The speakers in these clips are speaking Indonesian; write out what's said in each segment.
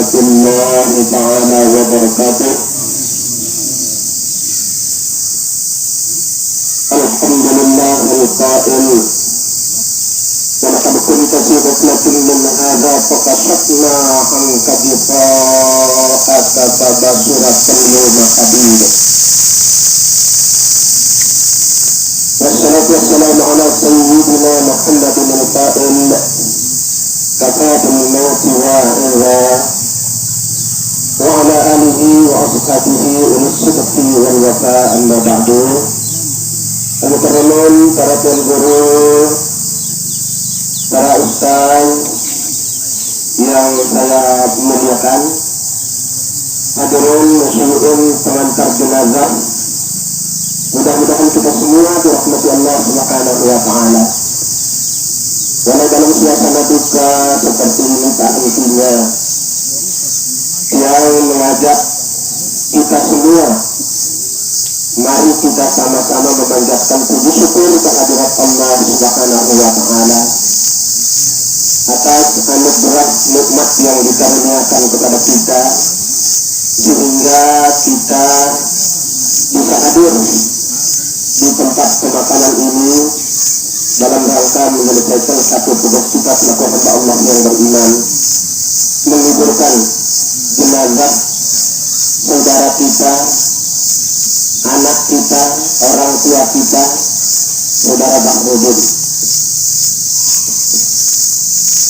warahmatullahi ta'ala wabarakatuh. Alhamdulillah al-qail wa laqad kunta fi ghaflatin min hadha fakashafna anka ghita'aka fabasiratan yawma hadid. Wassalatu wassalamu ala sayyidina Muhammadin al-qail kafa bil mauti wa'idha wa ala alihi wa ashabihi ulus sidqi wal wafa amma ba'du. Teman-teman, para tuan guru, para ustaz yang saya muliakan, hadirin muslimin pengantar jenazah, mudah-mudahan kita semua dirahmati Allah Subhanahu wa ta'ala. Walau dalam suasana duka seperti ini tak hentinya yang mengajak kita semua, mari kita sama-sama memanjatkan puji syukur kehadirat Allah Subhanahu wa ta'ala atas anugerah nikmat yang dikaruniakan kepada kita sehingga kita bisa hadir di tempat pemakaman ini dalam rangka menyelesaikan satu tugas kita selaku hamba Allah yang beriman, menguburkan jenazah saudara kita, anak kita, orang tua kita, saudara Bahrudin.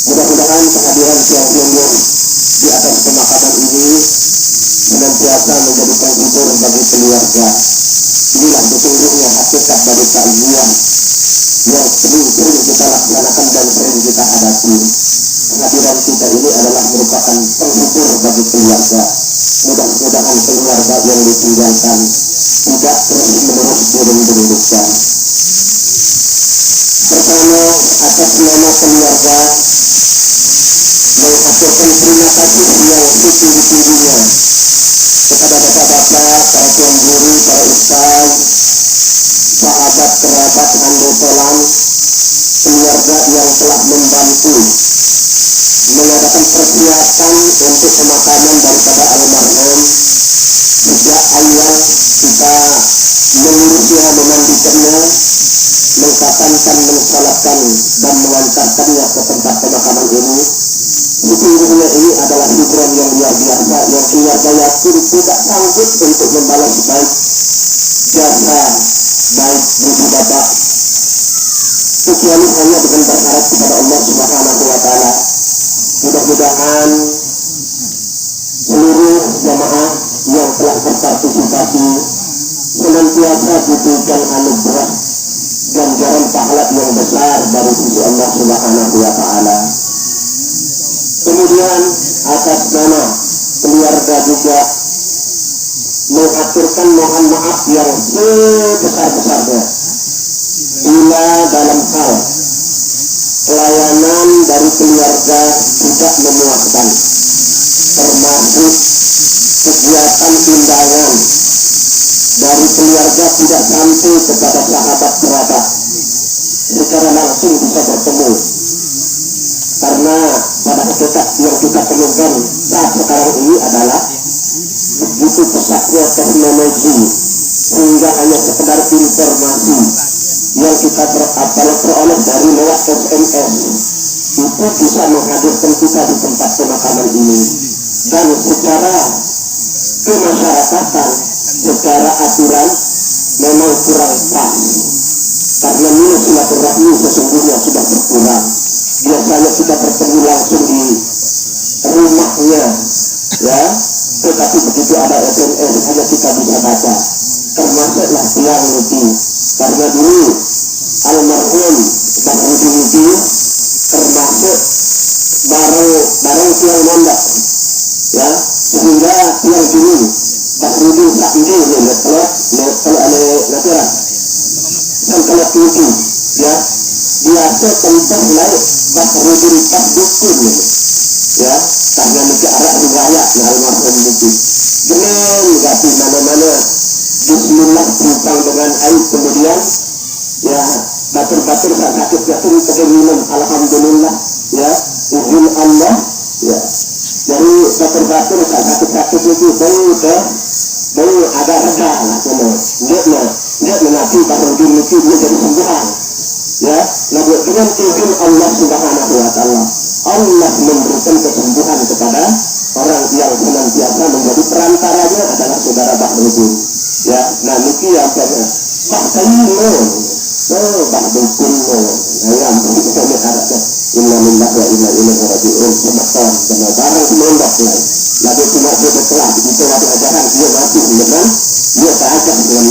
Mudah-mudahan kehadiran siang-siang di atas pemakaman ini senantiasa menjadikan hibur bagi keluarga. Inilah sesungguhnya hakikat dari takziah yang sering kita laksanakan dan sering kita hadapi. Kehadiran kita ini adalah merupakan penghibur bagi keluarga. Mudah-mudahan keluarga yang ditinggalkan tidak terus-menerus dirundung-rundungkan. Pertama, atas nama keluarga mengaturkan terima kasih yang setinggi-tingginya kepada bapak-bapak, para tuan guru, para ustaz, sahabat, kerabat, anggota, keluarga yang telah membantu mengadakan persiapan untuk pemakaman daripada almarhum. Sejak awal kita mengurusnya, memandikannya, mengkafankan, mensalatkan dan mengantarkannya ke tempat pemakaman ini. Sesungguhnya ini adalah hiburan yang luar biasa yang keluarga yakin tidak sanggup untuk membalas baik jasa baik ibu bapak kecuali hanya dengan berharap kepada Allah Subhanahu wa ta'ala. Mudah-mudahan seluruh jamaah yang telah berpartisipasi senantiasa diberikan anugerah ganjaran pahala yang besar dari sisi Allah Subhanahu wa ta'ala. Kemudian atas nama keluarga juga mengaturkan mohon maaf yang sebesar-besarnya bila dalam hal pelayanan dari keluarga tidak memuaskan, termasuk kegiatan undangan dari keluarga tidak sampai kepada sahabat kerabat secara langsung bisa bertemu. Karena pada hakikat yang kita temukan saat sekarang ini adalah begitu pesatnya teknologi sehingga hanya sekedar informasi yang kita peroleh dari lewat SMS itu bisa menghadirkan kita di tempat pemakaman ini. Dan secara kemasyarakatan, secara aturan memang kurang pas karena nilai silaturahmi sesungguhnya sudah berkurang. Biasanya kita bertemu langsung di rumahnya, ya. Tetapi begitu ada SMS hanya kita bisa baca. Termasuklah yang itu. Karena dulu almarhum Bahrudin itu termasuk barang tiang mandak, ya. Sehingga tiang dulu Bahrudin tak ini kalau ada latihan dan kalau tinggi, ya. Biasa tempat lain Bahrudin tak dukun, ya. Karena negara riwayat almarhum itu dengan ganti mana-mana bismillah tentang dengan air, kemudian ya batur-batur sakit jatuh kehilangan alhamdulillah, ya izin Allah, ya. Jadi batur sakit-sakit itu bau agak reda lah dia mengaku kalau dimiliki dia jadi sembuhan ya. Nah dengan izin Allah Subhanahu wa Ta'ala, Allah memberikan kesembuhan kepada orang yang senantiasa menjadi perantaranya adalah saudara Bahrudin ya. Nah niki yang Bahrudin Bahrudin yang kami harapkan inna lillahi wa inna ilaihi raji'un semeton benar barang semendok lah lagi cuma dia berkelah itu ada ajaran dia mati dengan dia tajam dengan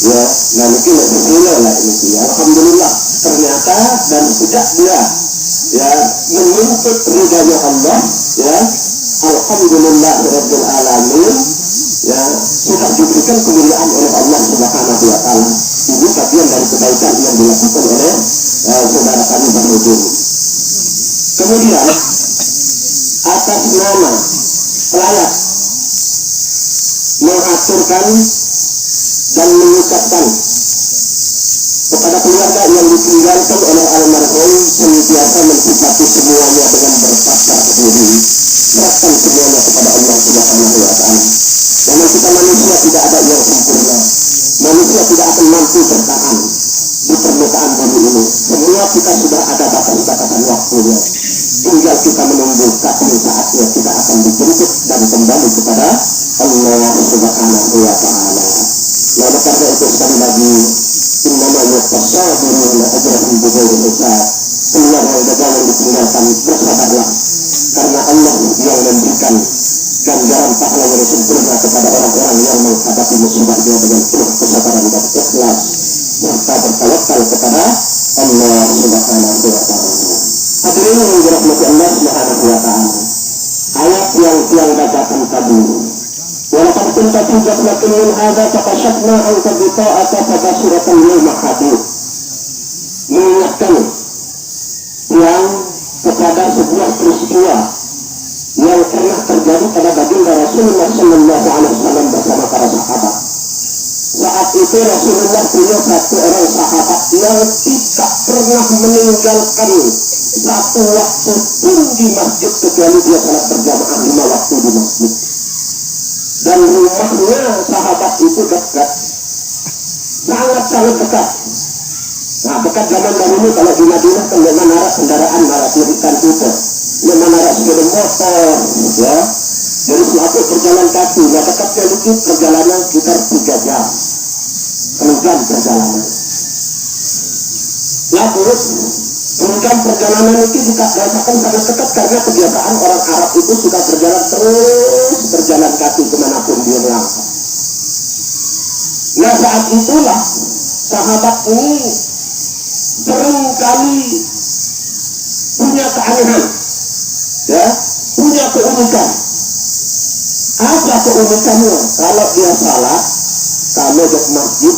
ya. Nah niki berkira lah ini alhamdulillah ternyata dan sejak dia ya menuntut ridhanya Allah ya alhamdulillah rabbil alamin ya sudah diberikan kemuliaan oleh Allah Subhanahu wa Ta'ala. Ini bagian dari kebaikan yang dilakukan oleh saudara kami Bahrudin. Kemudian atas nama layak mengaturkan dan mengucapkan kepada keluarga yang ditinggalkan oleh almarhum senantiasa mensifati semuanya dengan bersabar diri, serahkan semuanya kepada Allah Subhanahu wa Ta'ala. Memang kita manusia tidak ada yang sempurna, manusia tidak akan mampu bertahan di permukaan bumi ini. Semua kita sudah ada batas-batasan waktunya. Tinggal kita menunggu kapan saatnya kita akan dijemput dan kembali kepada Allah Subhanahu wa Ta'ala. Nah, karena itu sekali lagi innama yatasabiruna ajrahum bighairi hisab. Keluarga yang ditinggalkan bersabarlah karena Allah yang memberikan ganjaran pahala yang sempurna kepada orang-orang yang menghadapi musibahnya dengan penuh kesabaran dan ikhlas serta bertawakal kepada Allah Subhanahu wa Ta'ala. Hadirin yang dirahmati Allah Subhanahu wa Ta'ala, ayat yang bacakan tadi walaqad kunta fi ghaflatin min hadza fakashafna 'anka ghita'aka fabasiratan yawma hadid, mengingatkan yang kepada sebuah peristiwa yang pernah terjadi pada baginda Rasulullah Sallallahu Alaihi Wasallam bersama para sahabat. Saat itu Rasulullah punya satu orang sahabat yang tidak pernah meninggalkan satu waktu pun di masjid kecuali dia salat berjamaah 5 waktu di masjid. Dan rumahnya sahabat itu dekat, sangat dekat. Nah dekat zaman dahulu kalau di Madinah kan memang arah kendaraan malah kirikan itu. Memang ada sepeda motor, ya. Jadi selaku berjalan kaki, nah dekatnya itu perjalanan sekitar 3 jam. 6 jam perjalanan. Ya terus, kemudian perjalanan itu dirasakan sangat dekat karena kebiasaan orang Arab itu sudah berjalan kaki kemanapun dia melangkah. Nah saat itulah sahabat ini sering kali punya keanehan. Ya, punya keunikan. Apa keunikannya? Kalau dia salat, kalau di masjid,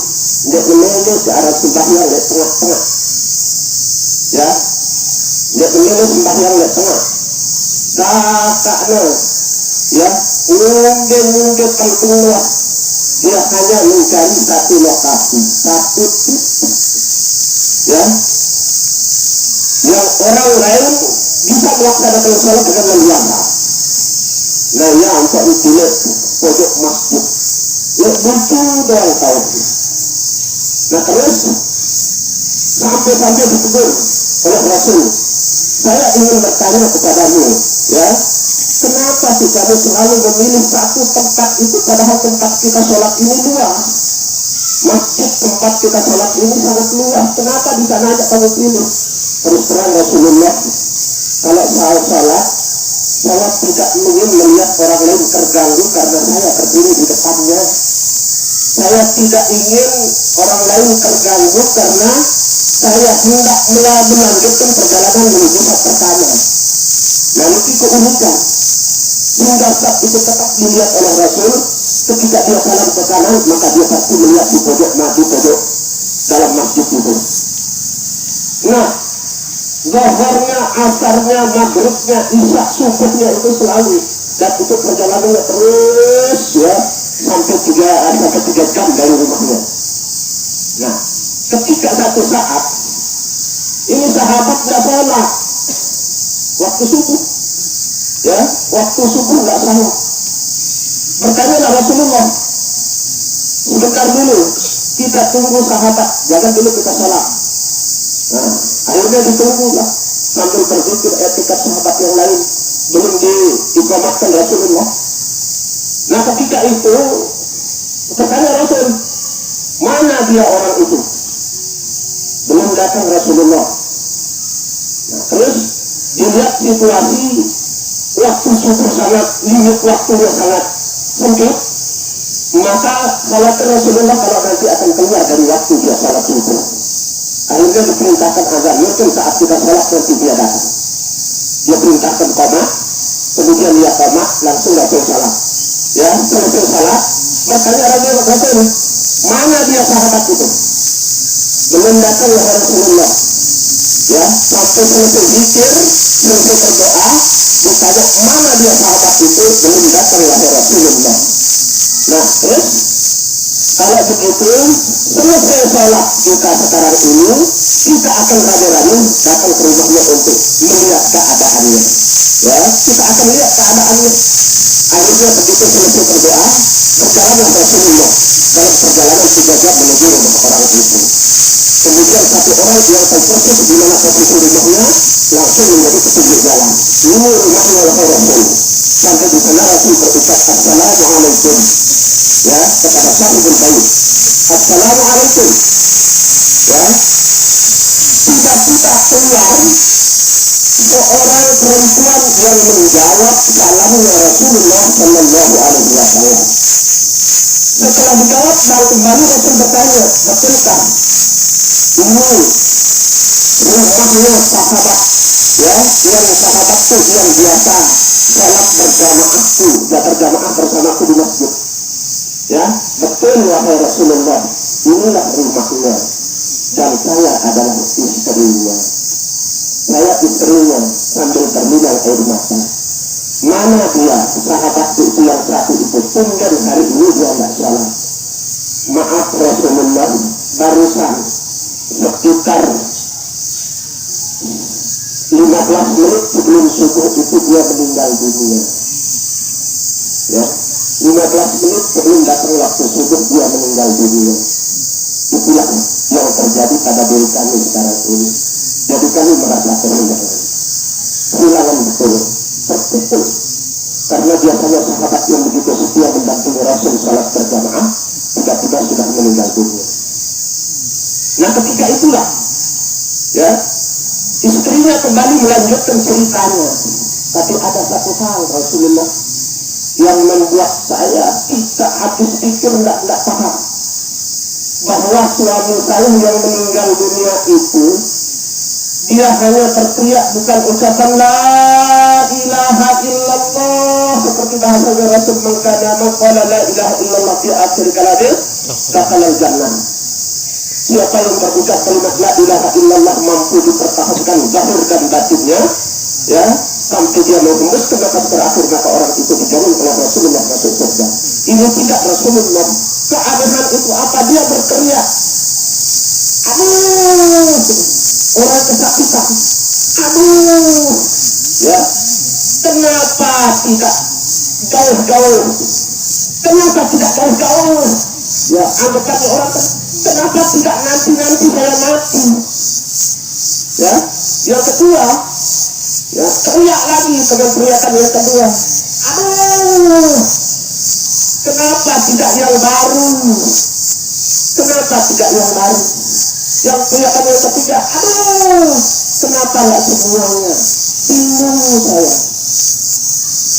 dia meneliti ke arah sembahyang di tengah-tengah. Ya, dia meneliti sembahyang di tengah. Kakaknya, ya, mungkin keluar. Dia hanya mencari satu lokasi, satu titik. Ya, yang orang lain bisa melaksanakan sholat dengan leluasa. Nah ya untuk dilihat pojok masjid ya betul doang tahu. Nah terus sampai ditegur oleh Rasul, saya ingin bertanya kepadamu ya, kenapa sih kamu selalu memilih satu tempat itu padahal tempat kita sholat ini luas, masjid tempat kita sholat ini sangat luas, kenapa di sana aja kamu pilih? Terus terang Rasulullah, kalau saya sholat, saya tidak ingin melihat orang lain terganggu karena saya berdiri di depannya. Saya tidak ingin orang lain terganggu karena saya hendak melanjutkan perjalanan menuju saat pertama. Nah ini keunikan. Hingga saat itu tetap dilihat oleh Rasul, ketika dia salam ke kanan, maka dia pasti melihat di pojok dalam masjid itu. Nah, Zohornya, asarnya, maghribnya, isya, subuhnya itu selalu, dan itu perjalanannya terus ya sampai 3 jam dari rumahnya. Nah, ketika satu saat ini sahabat nggak sholat waktu subuh, Ya, waktu subuh nggak sahur. Bertanyalah Rasulullah, sebentar dulu, kita tunggu sahabat, jangan dulu kita sholat. Nah, akhirnya ditunggulah sambil berzikir etikat sahabat yang lain belum diiqamatkan Rasulullah. Nah, ketika itu bertanya Rasul, mana dia orang itu? Belum datang Rasulullah. Nah, terus dilihat situasi waktu subuh sangat limit, waktunya sangat sempit, maka khawatir Rasulullah kalau nanti akan keluar dari waktu dia salat subuh. Akhirnya diperintahkan azan, mungkin saat kita salat nanti dia datang. Dia perintahkan qomat, kemudian dia qomat, langsung Rasul salat. Ya, selesai salat, makanya Rasul, mana dia sahabat itu? Belum datang ya Rasulullah. Ya, sampai selesai zikir, selesai berdoa, ditanya mana dia sahabat itu, belum datang ya Rasulullah. Nah, terus kalau begitu selesai sholat kita sekarang ini, kita akan rame-rame datang ke rumahnya untuk melihat keadaannya. Ya, kita akan lihat keadaannya. Akhirnya begitu selesai berdoa, berjalanlah Rasulullah dalam perjalanan 3 jam menuju rumah orang itu. Kemudian satu orang yang tahu persis di mana posisi rumahnya langsung menjadi petunjuk jalan. Ini rumahnya wahai Rasul. Sampai di sana Rasul berucap Assalamualaikum. Ya, kepada sahibul bait. Assalamualaikum. Ya, tiba-tiba keluar seorang perempuan yang menjawab salamnya Rasulullah Sallallahu Alaihi Wasallam. Setelah dijawab, lalu kembali Rasul bertanya, betulkah ini rumahnya sahabat, ya, yang sahabatku yang biasa sholat berjamaahku, ya berjamaah bersamaku di masjid. Ya, betul wahai Rasulullah, inilah rumahnya dan saya adalah istrinya. Saya istrinya, sambil terminal air mata. Mana dia sahabatku itu yang satu itu? Tinggal hari ini dia tidak sholat. Maaf Rasulullah, barusan sekitar 15 menit sebelum subuh itu dia meninggal dunia. Ya, 15 menit sebelum datang waktu subuh dia meninggal dunia. Itulah yang terjadi pada diri kami sekarang ini. Jadi kami merasa kehilangan, kehilangan betul, terpukul. Karena biasanya sahabat yang begitu setia mendampingi Rasul salat berjamaah, tiba-tiba sudah meninggal dunia. Nah, ketika itulah, ya, istrinya kembali melanjutkan ceritanya. Tapi ada satu hal Rasulullah yang membuat saya tidak habis pikir, tidak paham. Bahwa suami saya yang meninggal dunia itu, dia hanya terteriak bukan ucapan La ilaha illallah seperti bahasa Rasul mengkana maqala la ilaha illallah di akhir kalamnya dakhalal jannah. Siapa yang berucap kalimat la ilaha illallah mampu dipertahankan zahir dan batinnya, ya, sampai dia mau tembus ke nafas terakhir, maka orang itu dijamin oleh Rasulullah masuk surga. Ini tidak Rasulullah. Keanehan itu apa? Dia berteriak, aduh, orang kesakitan, aduh, ya, kenapa tidak gaul-gaul? Kenapa tidak gaul-gaul? Ya, anggapannya orang, kenapa tidak nanti saya mati? Ya, yang kedua, ya, teriak lagi dengan teriakan yang kedua, aduh, kenapa tidak yang baru? Kenapa tidak yang baru? Yang teriakan yang ketiga, aduh, kenapa nggak semuanya? Bingung saya.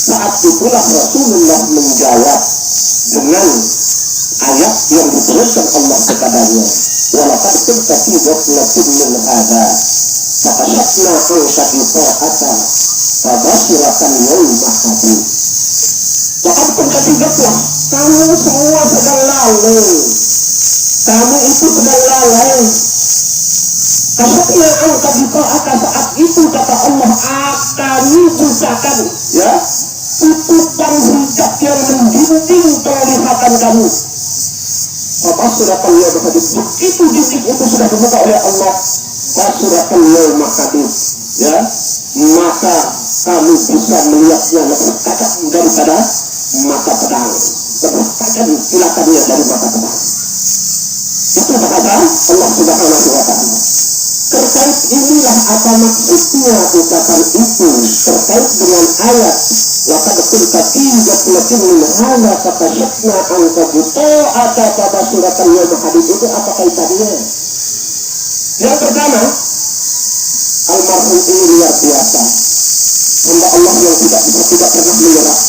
Saat itulah Rasulullah menjawab dengan ayat yang diberikan Allah kepadanya. Walaqad kunta fi ghaflatin min hadza fakashafna anka ghita'aka fabashiratan yawma hadid. Walaqad kunta fi ghaflah, kamu semua sedang lalai. Kamu itu sedang lalai. Kashafna anka ghita'aka, saat itu kata Allah akan bukakan, ya, tutupan hijab yang mendinding penglihatan kamu. Fabashiratan yawma hadid, itu dinding itu sudah dibuka oleh Allah. Fabashiratan yawma hadid, ya, maka kami bisa melihatnya lebih tajam daripada mata pedang, lebih tajam kilatannya dari mata pedang. Itu berkata Allah Subhanahu wa Ta'ala. Terkait inilah apa maksudnya ucapan itu terkait dengan ayat laqad kunta fi ghaflatin min hadza fakashafna anka ghita'aka pada surat Al-Yawm hadis itu apa kaitannya? Yang pertama, almarhum ini luar biasa, hamba Allah yang tidak pernah menyerah.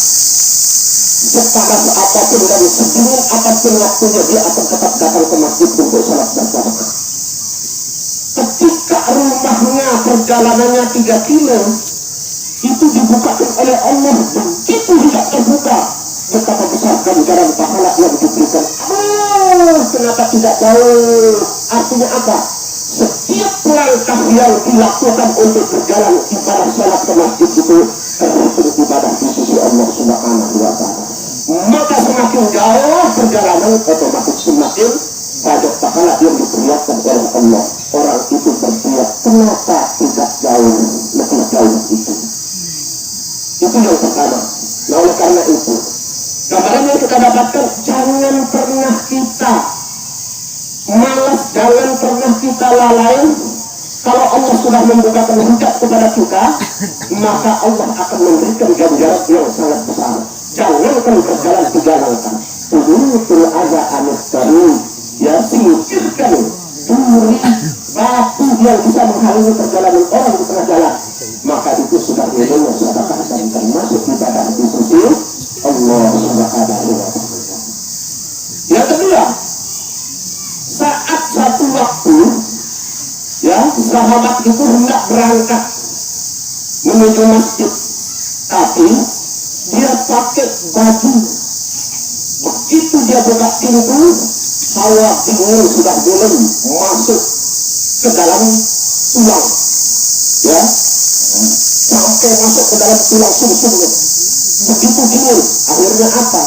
Sepanas apapun dan sedingin apapun waktunya dia akan tetap datang ke masjid untuk salat berjamaah. Ketika rumahnya perjalanannya 3 kilo itu dibukakan oleh Allah, begitu tidak terbuka, betapa besar ganjaran pahala yang diberikan. Kenapa tidak jauh? Artinya apa? Setiap langkah yang dilakukan untuk berjalan ibadah salat ke masjid itu terhitung ibadah di sisi Allah Subhanahu wa Ta'ala. Maka semakin jauh perjalanan otomatis semakin banyak pahala yang diperlihatkan oleh Allah. Orang itu berbuat kenapa tidak jauh, lebih jauh itu. Itu yang pertama. Nah, oleh karena itu, gambaran yang kita dapatkan, jangan pernah kita malas, jangan pernah kita lalai. Kalau Allah sudah membukakan hijab kepada kita, maka Allah akan memberikan ganjaran yang sangat besar. Jangankan berjalan 3 langkah, tuhul ada anistari, ya singkirkan duri batu yang bisa menghalangi perjalanan orang di tengah jalan, maka itu sudah nilainya sedekah dan termasuk ibadah di sisi Allah Subhanahu wa Ta'ala. Yang kedua, saat satu waktu, ya sahabat itu hendak berangkat menuju masjid, tapi dia pakai baju. Begitu dia buka pintu, hawa dingin sudah mulai masuk ke dalam tulang, ya, sampai masuk ke dalam tulang sum-sumnya. Begitu dingin, akhirnya apa?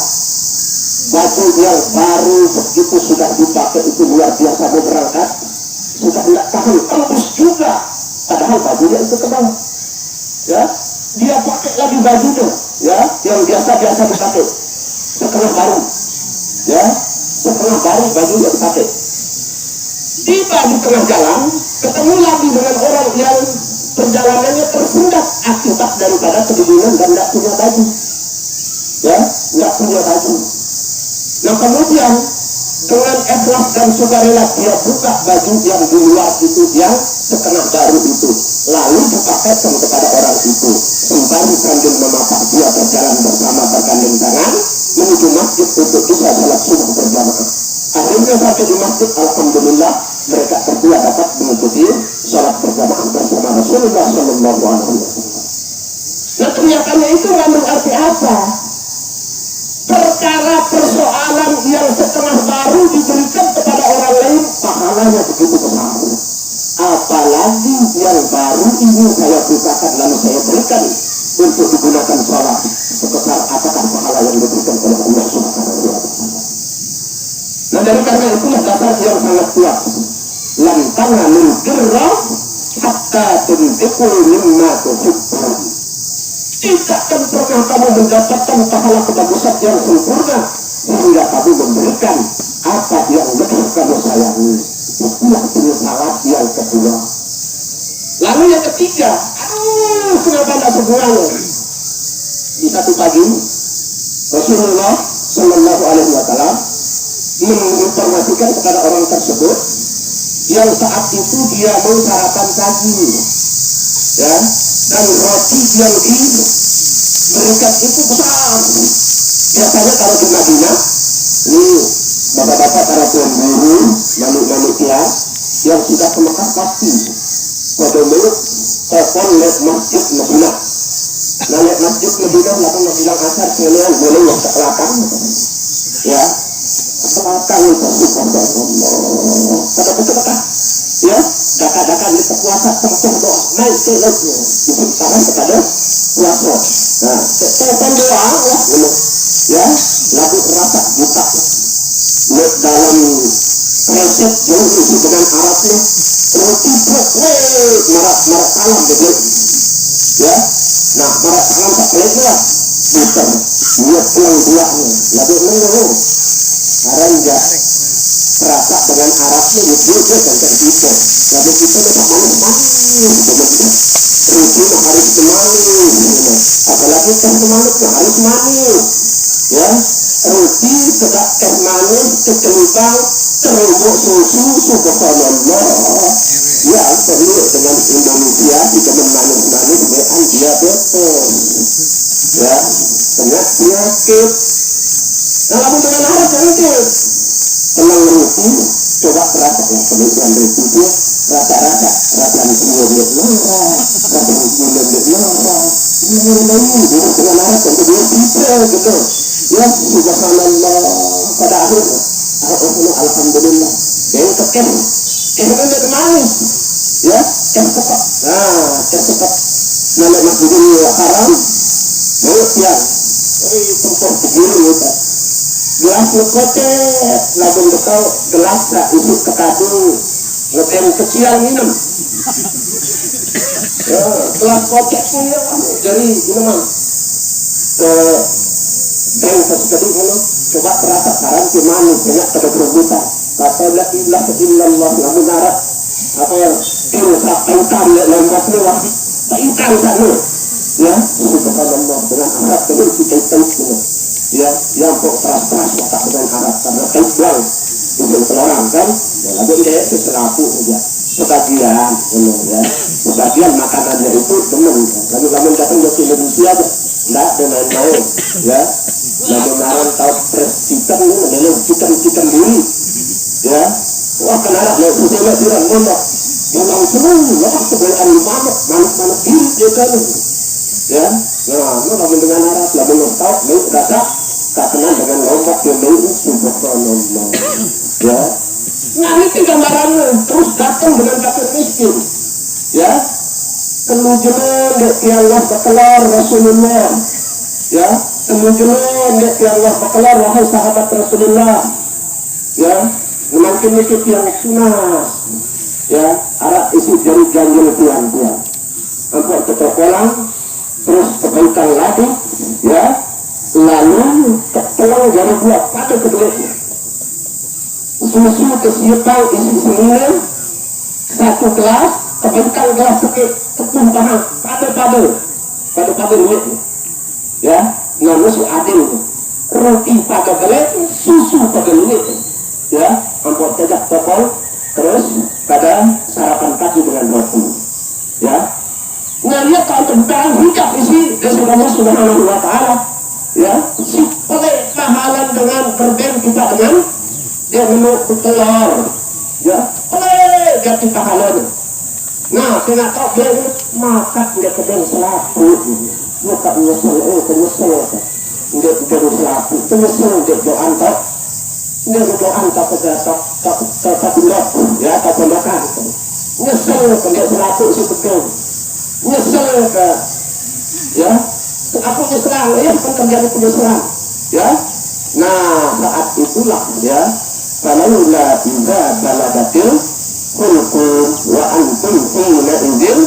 Baju yang baru begitu sudah dipakai itu luar biasa mau berangkat, sudah tidak tahan tembus juga, padahal bajunya itu tebal, ya. Dia pakai lagi bajunya, ya, yang biasa-biasa dipakai, setengah baru, ya, setengah baru baju yang dipakai. Tiba di tengah jalan, ketemu lagi dengan orang yang perjalanannya tersendat akibat daripada kedinginan dan tidak punya baju, ya, tidak punya baju. Nah kemudian dengan ikhlas dan sukarela dia buka baju yang di luar itu, yang setengah baru itu, lalu dipakaikan kepada orang itu, sembari sambil memapak dia berjalan bersama bergandeng tangan menuju masjid untuk bisa salat subuh berjamaah. Akhirnya sampai di masjid, alhamdulillah mereka berdua dapat mengikuti salat berjamaah bersama Rasulullah Sallallahu Alaihi Wasallam. Nah kelihatannya itu mengandung arti apa? Perkara persoalan yang setengah baru diberikan kepada orang lain, pahalanya begitu besar. Apalagi yang baru ini saya bukakan lalu saya berikan untuk digunakan sholat, sebesar apakah pahala yang diberikan oleh Allah Subhanahu wa Ta'ala. Nah dari karena itulah dasar yang sangat kuat. Lan tanganul birra hatta tunfiqu mimma tuhibbun. Tidak akan pernah kamu mendapatkan pahala kebagusan yang sempurna sehingga kamu memberikan apa yang lebih kamu sayangi. Itulah penyesalan yang kedua. Lalu yang ketiga, kenapa tidak semuanya? Di satu pagi Rasulullah Sallallahu Alaihi Wasallam menginformasikan kepada orang tersebut yang saat itu dia mau sarapan pagi, ya, dan roti yang diberikan itu besar. Biasanya kalau di Madinah, ini bapak-bapak para tuan guru, manuk-manuk yang sudah ke Mekah pasti pada menurut telepon lewat masjid Madinah. Nah lewat masjid Madinah, lapan bilang asar sekalian boleh yang ke belakang, ya, ke belakang itu subhanallah. Pada betul-betul, ya, daka-daka di puasa tempat doa naik ke lautnya itu tangan kepada puasa. Nah telepon doa ya, lalu rasa buka lihat dalam resep jauh itu dengan Arabnya roti brok, marak salam gitu. Ya, nah marak tangan tak pelit lah, bukan buat pulang buahnya, lalu mengeluh, aranja, rasa dengan Arabnya dia kan tertipu, lalu kita tak manis, kemudian rutin harus manis, apalagi teh manis harus manis, ya, rutin tidak teh manis, kecelimbang, terubuk susu, subhanallah. Ya, perlu dengan Indonesia tidak manis-manis dengan diabetes, ya, penyakit. Nah, lalu dengan Arab cantik, tenang rutin, coba rasakan kemudian rutin rasa-rasa nasinya dia merah, rasa nasinya dia merah, lain dengan Arab untuk dia bisa gitu, ya, subhanallah. Pada akhirnya, alhamdulillah, yang kekeh. Kemudian manis, ya, cepat. Nah, cepat. Nama masjidil haram, mulut ya, tempat begini ya. Gelas lekocet, lalu bekal gelas tak isi kekadu, ngetem kecil minum. Ya, gelas kocet punya, jadi minuman. Yang sekali ini, coba terasa haram si manis, banyak pada berebutan. Kata la ilaha illallah, namun Arab apa yang rusak engkam lembab lewat engkam sana, ya, subhanallah, dengan Arab terus kita tahu, ya, yang kok teras watak dengan Arab karena terbang itu orang kan, ya, lalu dia selaku saja sebagian, ya, sebagian makanannya itu teman, lalu datang dari Indonesia aja, enggak dengan main, ya, lalu naran tahu pres chicken ini adalah chicken diri. Ya, wah kenapa ya sudah tidak mondok, yang langsung lepas kebelaan manuk diri dia kan, ya, nah, lalu dengan Arab, lalu tahu, lalu rasa tak kenal dengan lombok yang lain, subhanallah, ya, nah ini gambarannya, terus datang dengan kafir miskin, ya, kemudian dia Allah berkelar Rasulullah, ya, kemudian dia Allah berkelar wahai sahabat Rasulullah, ya. Semakin ikut yang sunnah, ya, arah isi dari ganjil tuan, angkut ke kolam, terus kebaikan lagi, ya, lalu ketelang dari dua pada keduanya, susu kesiapkan isi sembilan, satu gelas, kebaikan gelas ketumpahan pada duit, ya, namun si adil, roti pada gelas, susu pada duit, ya. Ambil tegak tokol, terus pada sarapan pagi dengan roti, ya. Nah, dia kalau tentang hijab isi Rasulullah Subhanahu Wa Taala, ya, si pelek pahalan dengan berben kita dengan dia menurut telur, ya, pelek jatuh pahalan. Nah, kena tahu dia makan dia kedeng selapu, dia tak menyesal, dia kedeng selapu, menyesal dia doa tak. Ini berdoa tak pilot, ya, tak makan. Nyesel kalau selaku si betul, nyesel ke, ya, aku nyesel, ya, kan kerjaan penyesalan, ya. Nah, saat itulah, ya, falaula idza balagatil hulqum wa antum hina idzin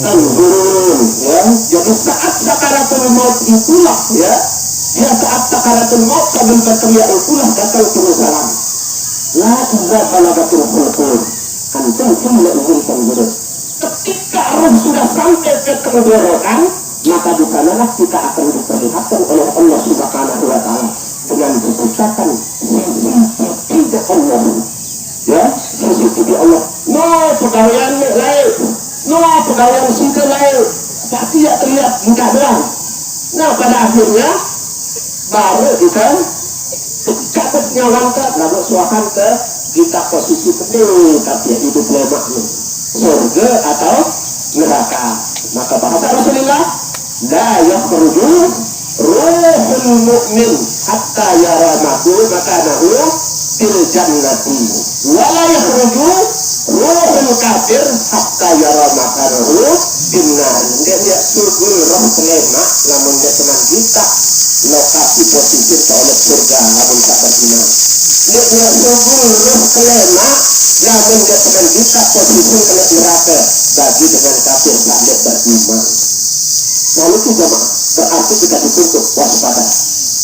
tanzurun, ya. Jadi saat sakaratul maut itulah, ya. Ya, saat sakaratul maut sambil berteriak itulah datang penyesalan. La idza balagatul hulqum antum hina idzin tanzurun. Ketika roh sudah sampai ke tenggorokan, maka di sanalah kita akan diperlihatkan oleh Allah Subhanahu Wa Taala dengan diucapkan tidak Allah, ya, CCTV Allah. No pegawaian lain, no pegawaian sipil lain, pasti ya terlihat muka doang. Nah, pada akhirnya baru kita catat nyawangka, lalu suakan ke kita posisi penting, tapi hidup lemaknya surga atau neraka. Maka bahasa Rasulullah, la yakhruju ruhul mu'min hatta yara makanahu fil jannati wa la yakhruju ruhul kafir hatta yara makanahu fin nar. Dia surga roh kelema lamun dia teman kita lokasi posisi oleh surga lamun tak beriman. Dia surga roh kelema lamun dia teman kita posisi oleh neraka bagi dengan kafir tak beriman. Lalu itu jamaah berarti kita dituntut waspada.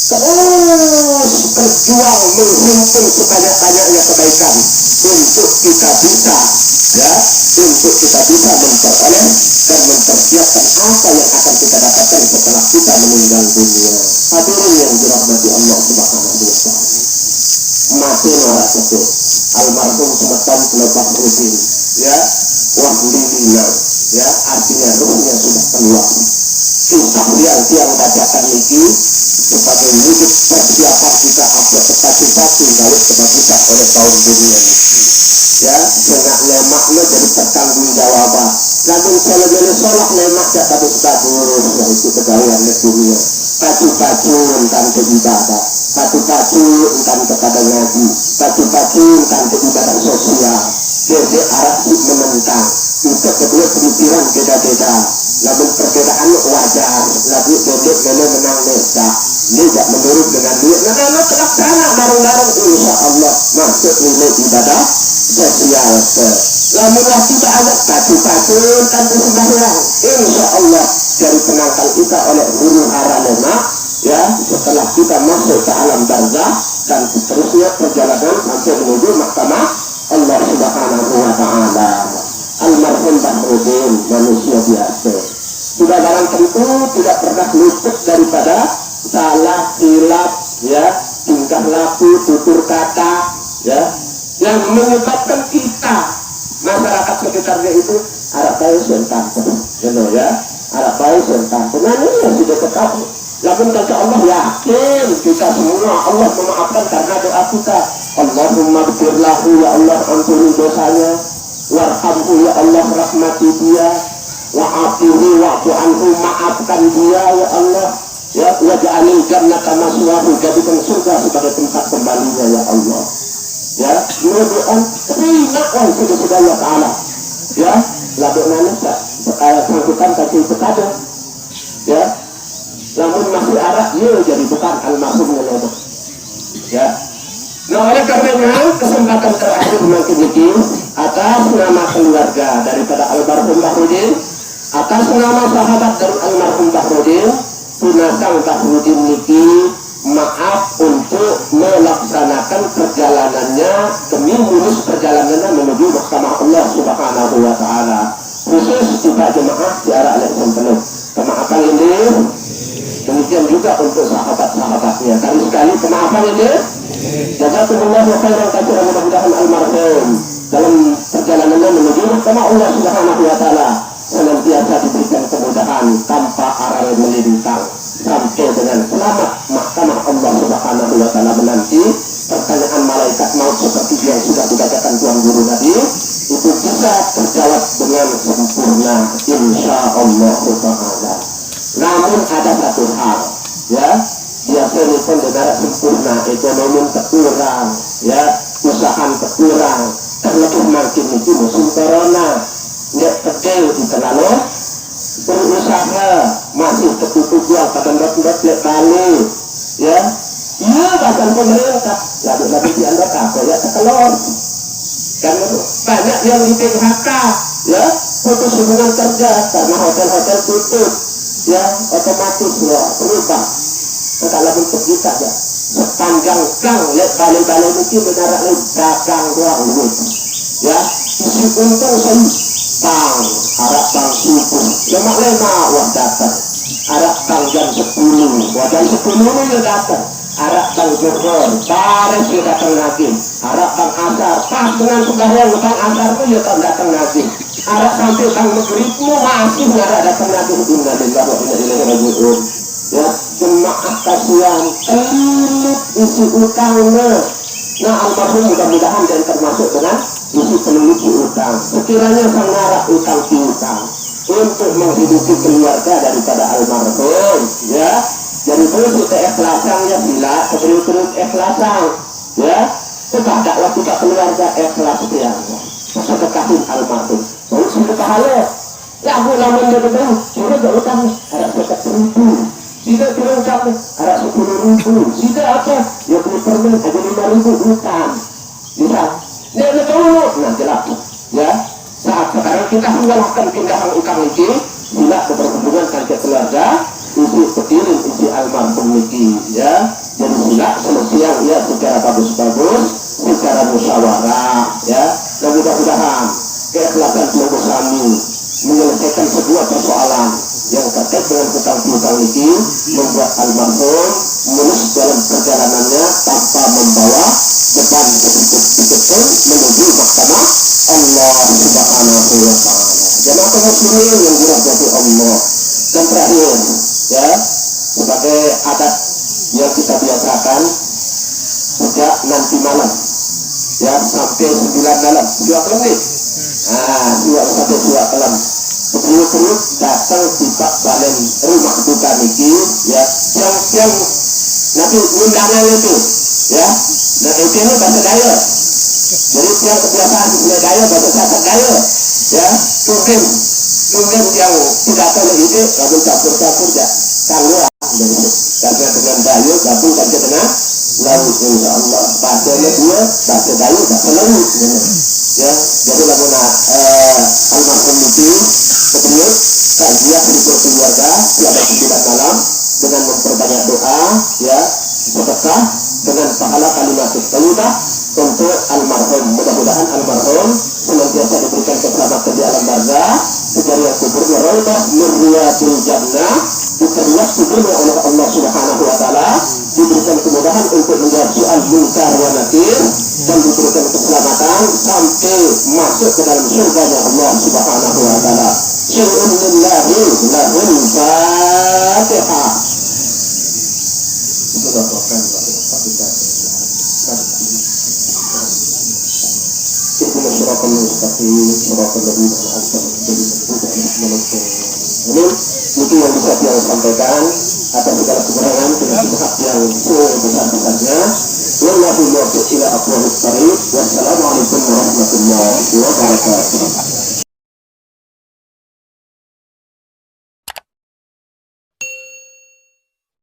Terus berjuang menghimpun sebanyak-banyaknya kebaikan untuk kita bisa untuk kita bisa memperoleh dan mempersiapkan apa yang akan kita dapatkan setelah kita meninggal dunia. Hadirin yang dirahmati Allah Subhanahu wa taala. Mati ora betul. Almarhum Semeton Lebah Rudin wahlilina artinya ruhnya sudah keluar. Kisah yang bacakan ini sebagai wujud persiapan kita apa satu-satu kalau kebagusan oleh kaum dunia ini. Sengak lemaknya jadi pertanggung jawaban. Namun selebihnya sholat lemak tak bagus itu pegawaian dunia. Pacu-pacu tentang ibadah, pacu-pacu tentang kepada ngaji, pacu-pacu tentang ibadah sosial. Jadi arah menentang. Itu kedua pemikiran beda-beda. Namun perbedaan wajar. Lalu dedek nenek menang nesta. Tidak menurut dengan duit. Nah, terlaksana bareng-bareng insya Allah masuk nilai ibadah sosial. Namun tidak ada pacu-pacu tanpa sembahyang. Insya Allah dari penangkal kita oleh huru hara lemak. Setelah kita masuk ke alam barzah dan seterusnya perjalanan sampai menuju mahkamah Allah Subhanahu wa taala. Almarhum Bahrudin manusia biasa. Sudah barang tentu tidak pernah luput daripada salah, hilaf, tingkah laku, tutur kata, yang menyebabkan kita masyarakat sekitarnya itu Arab bayi sentan, Arab bayi sentan. Nah ini yang sudah ketahui. Lalu kata Allah yakin kita semua Allah memaafkan karena doa kita. Allahumma gfirlahu ya Allah ampuni dosanya, warhamhu ya Allah rahmati dia, wa'afihi wa'fu anhu maafkan dia ya Allah, waj'alil jannata maswahu jadikan surga sebagai tempat kembalinya ya Allah. Doa terima sudah Allah Ta'ala. Lalu nanya sangkutan kaki sekada. Namun masih arah jadi bukan almarhum itu. Nah oleh karenanya kesempatan terakhir makin ini atas nama keluarga daripada almarhum Bahrudin, atas nama sahabat dari almarhum Bahrudin, tunasang Bahrudin niki maaf untuk melaksanakan perjalanannya demi lurus perjalanannya menuju mahkamah Allah Subhanahu wa taala. Khusus juga jemaah di arah Alexander penuh. Kemaafan ini demikian juga untuk sahabat-sahabatnya. Kali-kali kemaafan ini jazakumullah khairan katsiran, mudah-mudahan almarhum dalam perjalanannya menuju mahkamah Allah Subhanahu wa taala senantiasa diberikan kemudahan tanpa aral melintang sampai dengan selamat mahkamah Allah Subhanahu wa taala menanti. Pertanyaan malaikat maut seperti yang sudah dibacakan Tuan Guru tadi itu bisa terjawab dengan sempurna insya Allah taala. Namun ada satu hal, biasanya pun negara sempurna, ekonomi terkurang, usaha terkurang, terlebih makin itu musim corona, kecil di terlalu berusaha masih tertutup jual pada buat Bali, bahkan pemerintah lalu dianggap apa sekelor, kan banyak yang di PHK, putus hubungan kerja karena hotel-hotel tutup. Otomatis berubah segala bentuk kita sepanjang gang lihat balai-balai mungkin benar dagang doang isi untung sempang harap bang subuh lemak-lemak wah datang harap bang jam 10 wah jam 10 ya datang harap bang zuhur baris ya datang lagi harap bang asar pas dengan sembahyang bang asar pun ya datang lagi harap sampai bang maghribmu masih nggak datang lagi. Innalillahi wa inna ilaihi raji'un. Jemaah kasihan elit isi utangnya. Nah almarhum mudah-mudahan dan termasuk dengan isi peneliti utang. Sekiranya sang ngarap utang piutang untuk menghidupi keluarga daripada almarhum, jadi terus keikhlasannya bila terus ikhlasan, kepada waktu keluarga ikhlas tiang, sedekahin almarhum. Lalu sedekah aku lamun dia betul, sudah gak utang, ada sekat 1.000, tidak utang, ada 10.000, tidak apa, ya beli permen, ada 5.000 utang, bisa, dia betul, nah jelas, saat sekarang kita mengalahkan tindakan utang ini, sila berhubungan kanca keluarga isi pekirin isi almarhum niki ya. Jadi sila selesai ya secara bagus-bagus, secara musyawarah ya. Dan mudah-mudahan keikhlasan keluarga kami menyelesaikan sebuah persoalan yang terkait dengan hutang piutang niki membuat almarhum mulus dalam perjalanannya tanpa membawa beban betul menuju mahkamah Allah Subhanahu wa taala. Jemaah kaum muslimin yang dirahmati Allah. Dan terakhir ya, sebagai adat yang kita biasakan sejak nanti malam ya sampai 9 malam 2 menit. Sampai 2 malam. Perut datang di Pak Balen rumah duka niki ya, yang nanti undangan itu ya. Nah itu bahasa Dayak. Jadi yang kebiasaan bahasa Dayak, bahasa Sasak Dayak ya, mungkin yang tidak tahu itu kamu campur ya kalau karena dengan Dayak gabung saja dengan laut insya Allah bahasanya dua bahasa Dayak bahasa laut ya. Jadi lamun almarhum itu beliau kajian untuk keluarga selama 9 malam dengan memperbanyak doa ya, sedekah dengan pahala kalimat thayyibah untuk almarhum. Mudah-mudahan almarhum senantiasa diberikan keselamatan di alam barzah, sejarah kuburnya raudhah min riyadil jannah, diperluas kuburnya oleh Allah Subhanahu wa taala, diberikan kemudahan untuk menjawab soal munkar wa nakir, dan diberikan keselamatan sampai masuk ke dalam surganya Allah Subhanahu wa taala. Syu'un lillahi lahul Fatihah. Mungkin yang bisa saya sampaikan atas segala kekurangan dengan hak yang sebesar-besarnya. Wallahu muwaffiq ila aqwamit thariq. Wassalamualaikum warahmatullahi wabarakatuh.